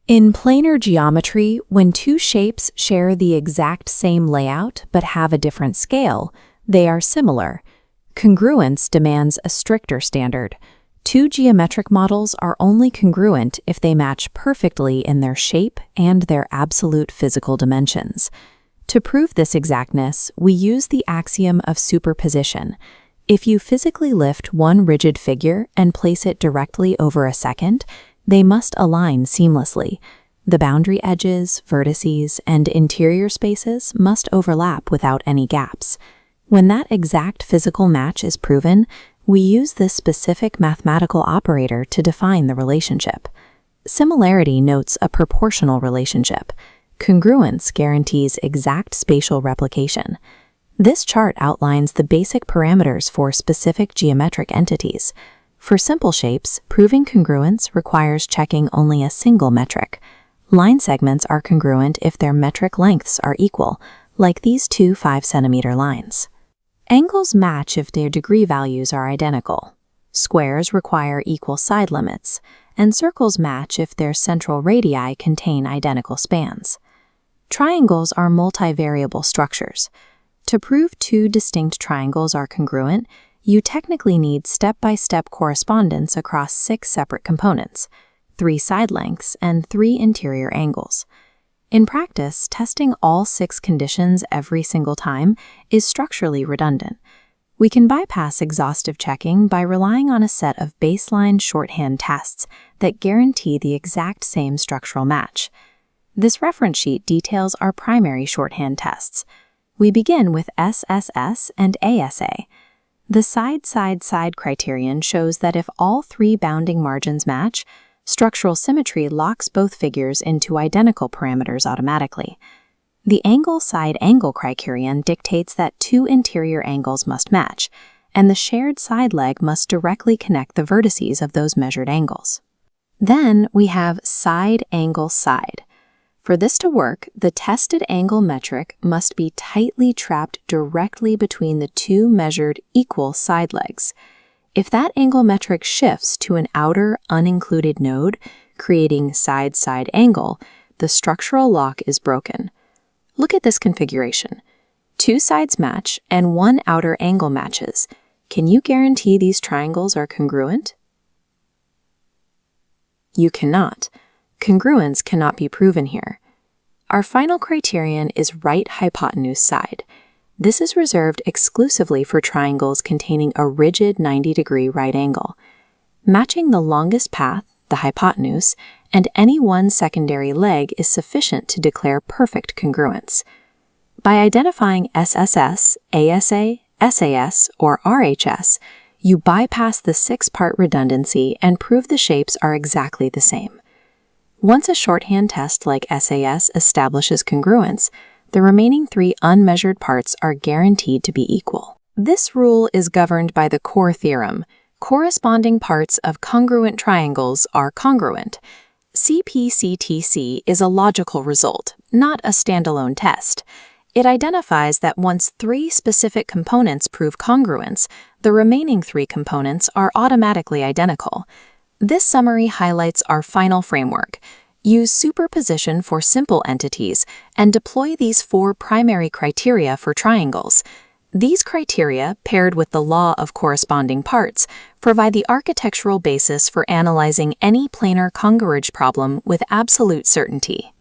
In planar geometry, when two shapes share the exact same layout but have a different scale, they are similar. Congruence demands a stricter standard. Two geometric models are only congruent if they match perfectly in their shape and their absolute physical dimensions. To prove this exactness, we use the axiom of superposition. If you physically lift one rigid figure and place it directly over a second, they must align seamlessly. The boundary edges, vertices, and interior spaces must overlap without any gaps. When that exact physical match is proven, we use this specific mathematical operator to define the relationship. Similarity notes a proportional relationship. Congruence guarantees exact spatial replication. This chart outlines the basic parameters for specific geometric entities. For simple shapes, proving congruence requires checking only a single metric. Line segments are congruent if their metric lengths are equal, like these two 5-centimeter lines. Angles match if their degree values are identical. Squares require equal side limits, and circles match if their central radii contain identical spans. Triangles are multivariable structures. To prove two distinct triangles are congruent, you technically need step-by-step correspondence across 6 separate components, 3 side lengths, and 3 interior angles. In practice, testing all 6 conditions every single time is structurally redundant. We can bypass exhaustive checking by relying on a set of baseline shorthand tests that guarantee the exact same structural match. This reference sheet details our primary shorthand tests. We begin with SSS and ASA. The side-side-side criterion shows that if all 3 bounding margins match, structural symmetry locks both figures into identical parameters automatically. The angle-side-angle criterion dictates that 2 interior angles must match, and the shared side leg must directly connect the vertices of those measured angles. Then we have side-angle-side. For this to work, the tested angle metric must be tightly trapped directly between the 2 measured equal side legs. If that angle metric shifts to an outer unincluded node, creating side-side angle, the structural lock is broken. Look at this configuration. 2 sides match and 1 outer angle matches. Can you guarantee these triangles are congruent? You cannot. Congruence cannot be proven here. Our final criterion is right hypotenuse side. This is reserved exclusively for triangles containing a rigid 90-degree right angle. Matching the longest path, the hypotenuse, and any one secondary leg is sufficient to declare perfect congruence. By identifying SSS, ASA, SAS, or RHS, you bypass the 6-part redundancy and prove the shapes are exactly the same. Once a shorthand test like SAS establishes congruence, the remaining 3 unmeasured parts are guaranteed to be equal. This rule is governed by the core theorem. Corresponding parts of congruent triangles are congruent. CPCTC is a logical result, not a standalone test. It identifies that once 3 specific components prove congruence, the remaining 3 components are automatically identical. This summary highlights our final framework. Use superposition for simple entities and deploy these 4 primary criteria for triangles. These criteria, paired with the law of corresponding parts, provide the architectural basis for analyzing any planar congruence problem with absolute certainty.